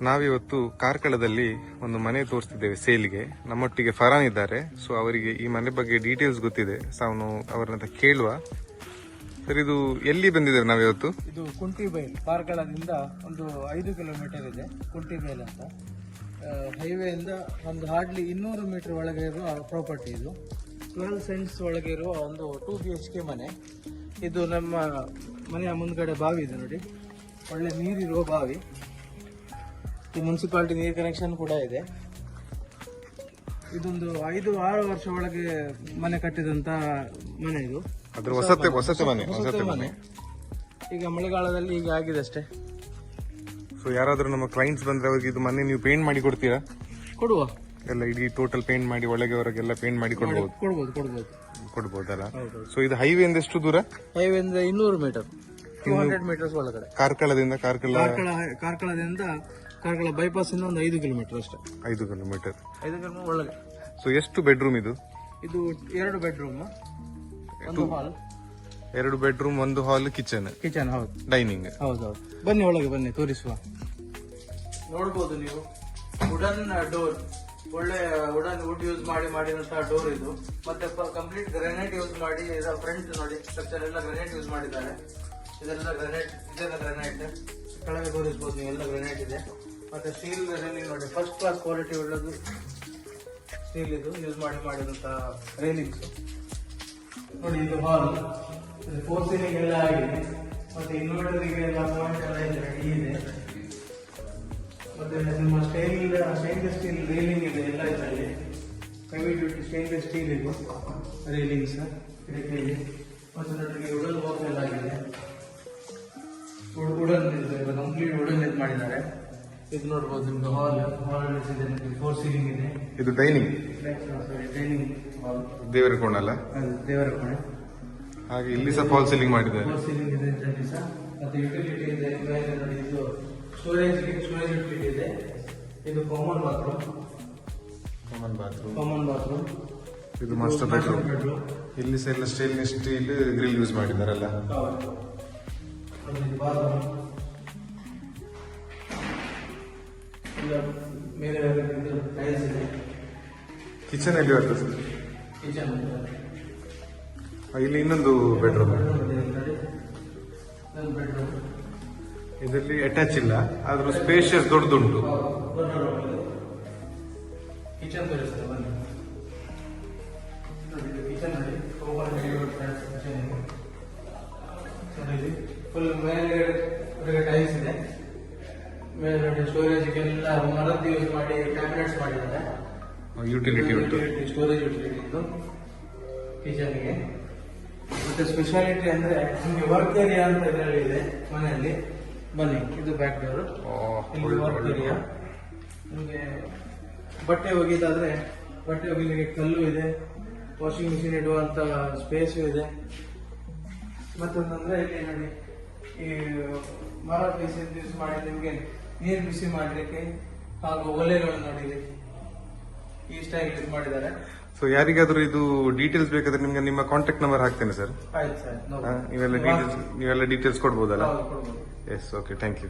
ನಾವಿವತ್ತು ಕಾರ್ಕಳದಲ್ಲಿ ಒಂದು ಮನೆ ತೋರಿಸ್ತಿದ್ದೇವೆ ಸೇಲ್ಗೆ. ನಮ್ಮೊಟ್ಟಿಗೆ ಫರಾನ್ ಇದ್ದಾರೆ. ಸೊ ಅವರಿಗೆ ಈ ಮನೆ ಬಗ್ಗೆ ಡೀಟೇಲ್ಸ್ ಗೊತ್ತಿದೆ. ಸೊ ಅವನು ಅವರನ್ನ ಕೇಳುವ. ಸರ್, ಇದು ಎಲ್ಲಿ ಬಂದಿದ್ದೇವೆ ನಾವಿವತ್ತು? ಇದು ಕುಂಟಿಬೈಲ್, ಕಾರ್ಕಳದಿಂದ ಒಂದು 5 ಕಿಲೋಮೀಟರ್ ಇದೆ. ಕುಂಟಿಬೈಲ್ ಅಂತ ಹೈವೇಯಿಂದ ಒಂದು ಹಾರ್ಡ್ಲಿ 200 ಮೀಟರ್ ಒಳಗೆ ಇರುವ ಪ್ರಾಪರ್ಟಿ. ಇದು 12 ಸೆಂಟ್ಸ್ ಒಳಗೆ ಇರುವ ಒಂದು 2 BHK ಮನೆ. ಇದು ನಮ್ಮ ಮನೆಯ ಮುಂದ್ಗಡೆ ಬಾವಿ ಇದೆ ನೋಡಿ, ಒಳ್ಳೆ ನೀರಿರುವ ಬಾವಿ. ಈ ಮುನ್ಸಿಪಾಲಿಟಿ ನೀರು ಕನೆಕ್ಷನ್ ಕೂಡ ಇದೆ. ಇದೊಂದು 5-6 ವರ್ಷ ಒಳಗೆ ಮನೆ ಕಟ್ಟಿದಂತ ಮನೆ. ಇದು ಅದ್ರ ಹೊಸತೆ ಮನೆ. ಈಗ ಮಳೆಗಾಲದಲ್ಲಿ ಈಗ ಆಗಿದೆ ಅಷ್ಟೇ. ಸೊ ಯಾರಾದ್ರೂ ನಮ್ಮ ಕ್ಲೈಂಟ್ಸ್ ಬಂದ್ರೆ ಅವ್ರಿಗೆ ಇದು ಮನೆ ನೀವು ಪೇಂಟ್ ಮಾಡಿ ಕೊಡ್ತೀರಾ? ಕೊಡುವ, ಎಲ್ಲ ಇಡೀ ಟೋಟಲ್ ಪೇಂಟ್ ಮಾಡಿ ಒಳಗೆ ಹೊರಗೆಲ್ಲ ಪೇಂಟ್ ಮಾಡಿ ಕೊಡ್ಬೋದಲ್ಲ? ಸೊ ಇದು ಹೈವೇ ಇಂದ ಎಷ್ಟು ದೂರ? ಹೈವೇಯಿಂದ 200 ಮೀಟರ್, 200 ಮೀಟರ್ಸ್ ಒಳಗಡೆ. ಕಾರ್ಕಳದಿಂದ ಕಾರ್ಕಳ ಬೈಪಾಸ್ ಇಂದ ಒಂದು 5 ಕಿಲೋಮೀಟರ್ ಅಷ್ಟೇ. 5 ಕಿಲೋಮೀಟರ್ ಒಳಗೆ. ಸೊ ಎಷ್ಟು ಬೆಡ್ರೂಮ್ ಇದು? ಇದು 2 ಬೆಡ್ರೂಮ್, 1 ಹಾಲ್. 2 ಬೆಡ್ರೂಮ್, 1 ಹಾಲ್, ಕಿಚನ್. ಹೌದು. ಡೈನಿಂಗ್. ಹೌದೌದು. ಬನ್ನಿ ಒಳಗೆ, ಬನ್ನಿ ತೋರಿಸುವ. ನೋಡ್ಬೋದು ನೀವು, ವುಡನ್ ಡೋರ್, ಒಳ್ಳೆ ವುಡ್ ಯೂಸ್ ಮಾಡಿದಂತಹ ಡೋರ್ ಇದು. ಮತ್ತೆ ಕಂಪ್ಲೀಟ್ ಗ್ರಾನೈಟ್ ಯೂಸ್ ಮಾಡಿ, ಫ್ರಂಟ್ ನೋಡಿ ಸ್ಟ್ರಕ್ಚರ್ ಎಲ್ಲ ಗ್ರಾನೈಟ್ ಯೂಸ್ ಮಾಡಿದ್ದಾರೆ. ಇದೆಲ್ಲ ಗ್ರಾನೈಟ್. ಕೆಳಗೆ ತೋರಿಸಬಹುದು ನೀವು, ಎಲ್ಲ ಗ್ರಾನೈಟ್ ಇದೆ. ಮತ್ತೆ ಸ್ಟೀಲ್ ರೇಲಿಂಗ್ ನೋಡಿ, ಫಸ್ಟ್ ಕ್ಲಾಸ್ ಕ್ವಾಲಿಟಿ ಉಳ್ಳದು ಸ್ಟೀಲ್ ಇದು ಯೂಸ್ ಮಾಡಿದಂತಹ ರೇಲಿಂಗ್ಸ್ ನೋಡಿ. ಇದು ಹಾಲ್, 4 ಸೀಲಿಂಗ್ ಎಲ್ಲ ಆಗಿದೆ. ಮತ್ತೆ ಇನ್ವರ್ಟರ್ಗೆ ಎಲ್ಲ ಪಾಯಿಂಟ್ ಎಲ್ಲ ರೆಡಿ ಇದೆ. ಮತ್ತೆ ನಿಮ್ಮ ಸ್ಟೈನ್ಲೆಸ್ ಸ್ಟೀಲ್ ರೇಲಿಂಗ್ ಇದೆ ಎಲ್ಲ ಇದರಲ್ಲಿ. ಹೆವಿ ಡ್ಯೂಟಿ ಸ್ಟೈನ್ಲೆಸ್ ಸ್ಟೀಲ್ ಇದು ರೇಲಿಂಗ್ಸ್ ಕಿಟಕಿಯಲ್ಲಿ. ಮತ್ತೆ ನೋಡಿ ವುಡನ್ ವರ್ಕ್ ಎಲ್ಲ ಆಗಿದೆ. ವುಡನ್ ಕಂಪ್ಲೀಟ್ ವುಡನ್ ಇದು ಮಾಡಿದ್ದಾರೆ. ಇದು ನೋಡ್ಬೋದು ನಿಮ್ಗೆ ಹಾಲ್ ಇದೆ, 4 ಸೀಲಿಂಗ್ ಇದೆ. ಇದು ಡೈನಿಂಗ್ ಹಾಲ್, ದೇವರ ಕೋಣೆ ಅಲ್ಲ? ದೇವರ ಕೋಣೆ. ಹಾಗೆ ಇಲ್ಲಿ ಸಹ ಫಾಲ್ ಸೀಲಿಂಗ್ ಮಾಡಿದ್ದಾರೆ. ಫಾಲ್ ಸೀಲಿಂಗ್ ಇದೆ ಇದರಲ್ಲಿ ಸಹ. ಮತ್ತೆ ಯುಟಿಲಿಟಿ ಇದೆ ಮೇಲೆ ನೋಡಿ, ಇದು ಸ್ಟೋರೇಜ್ ಯುಟಿಲಿಟಿ ಇದೆ. ಇದು ಕಾಮನ್ ಬಾತ್ರೂಮ್. ಇದು ಮಾಸ್ಟರ್ ಬೆಡ್ರೂಮ್. ಇಲ್ಲಿ ಸಹ ಎಲ್ಲ ಸ್ಟೇನ್ಲೆಸ್ ಸ್ಟೀಲ್ ಗ್ರಿಲ್ ಯೂಸ್ ಮಾಡಿದಾರಲ್ಲ. ಮೇಲೆ ಟೈಲ್ಸ್ ಇದೆ. ಕಿಚನ್ ಎಲ್ಲಿ ಬರ್ತದೆ ಸರ್? ಕಿಚನ್ ಇಲ್ಲಿ ಇನ್ನೊಂದು ಬೆಡ್ರೂಮ್. ಬೆಡ್ರೂಮ್ ಇದರಲ್ಲಿ ಅಟ್ಯಾಚ್ ಇಲ್ಲ, ಆದ್ರೂ ಸ್ಪೇಷಿಯಸ್ ದೊಡ್ಡದುಂಟು. ಕಿಚನ್ ತೋರಿಸ್ತೇವೆ ಬನ್ನಿ. ಕಿಚನ್ ನೋಡಿ, ಫುಲ್ ಮೇಲ್ಗಡೆ ಟೈಲ್ಸ್ ಇದೆ. ಮೇಲ್ಗಡೆ ಸ್ಟೋರೇಜ್ಗೆಲ್ಲ ಮರದ್ದು ಯೂಸ್ ಮಾಡಿ ಕ್ಯಾಬಿನೆಟ್ಸ್ ಮಾಡಿದ್ದಾರೆ. ಯುಟಿಲಿಟಿ ಉಂಟು, ಸ್ಟೋರೇಜ್ ಯುಟಿಲಿಟಿ ಇದು ಕಿಚನ್ಗೆ. ಮತ್ತೆ ಸ್ಪೆಷಾಲಿಟಿ ಅಂದ್ರೆ ನಿಮಗೆ ವರ್ಕ್ ಏರಿಯಾ ಅಂತ ಇದರಲ್ಲಿ ಇದೆ ಮನೆಯಲ್ಲಿ. ಬನ್ನಿ, ಇದು ಬ್ಯಾಕ್ ಡೋರ್. ಇಲ್ಲಿ ವರ್ಕ್ ಏರಿಯಾ. ನಿಮಗೆ ಬಟ್ಟೆ ಒಗಿದಾದ್ರೆ ಬಟ್ಟೆ ಒಗಿಲಿಕ್ಕೆ ಕಲ್ಲು ಇದೆ, ವಾಷಿಂಗ್ ಮಿಷಿನ್ ಇಡುವಂತ ಸ್ಪೇಸ್ ಇದೆ. ಮತ್ತೊಂದಂದ್ರೆ ಇಲ್ಲಿ ನೋಡಿ, ಈ ಮರ ಪೀಸ್ ಯೂಸ್ ಮಾಡಿ ನಿಮಗೆ ನೀರು ಬಿಸಿ ಮಾಡಲಿಕ್ಕೆ ಹಾಗೂ ಒಲೆಗಳನ್ನು ನೋಡಿ ಈ ಸ್ಟೈಲ್ ಯೂಸ್ ಮಾಡಿದ್ದಾರೆ. ಸೊ ಯಾರಿಗಾದ್ರೂ ಇದು ಡೀಟೇಲ್ಸ್ ಬೇಕಾದ್ರೆ ನಿಮ್ಗೆ ನಿಮ್ಮ ಕಾಂಟ್ಯಾಕ್ಟ್ ನಂಬರ್ ಹಾಕ್ತೇನೆ ಸರ್. ಆಯ್ತು ಸರ್, ನೀವೆಲ್ಲ ಡೀಟೇಲ್ಸ್ ಕೊಡ್ಬೋದಲ್ಲ? ಕೊಡ್ಬೋದು. Yes, okay, thank you.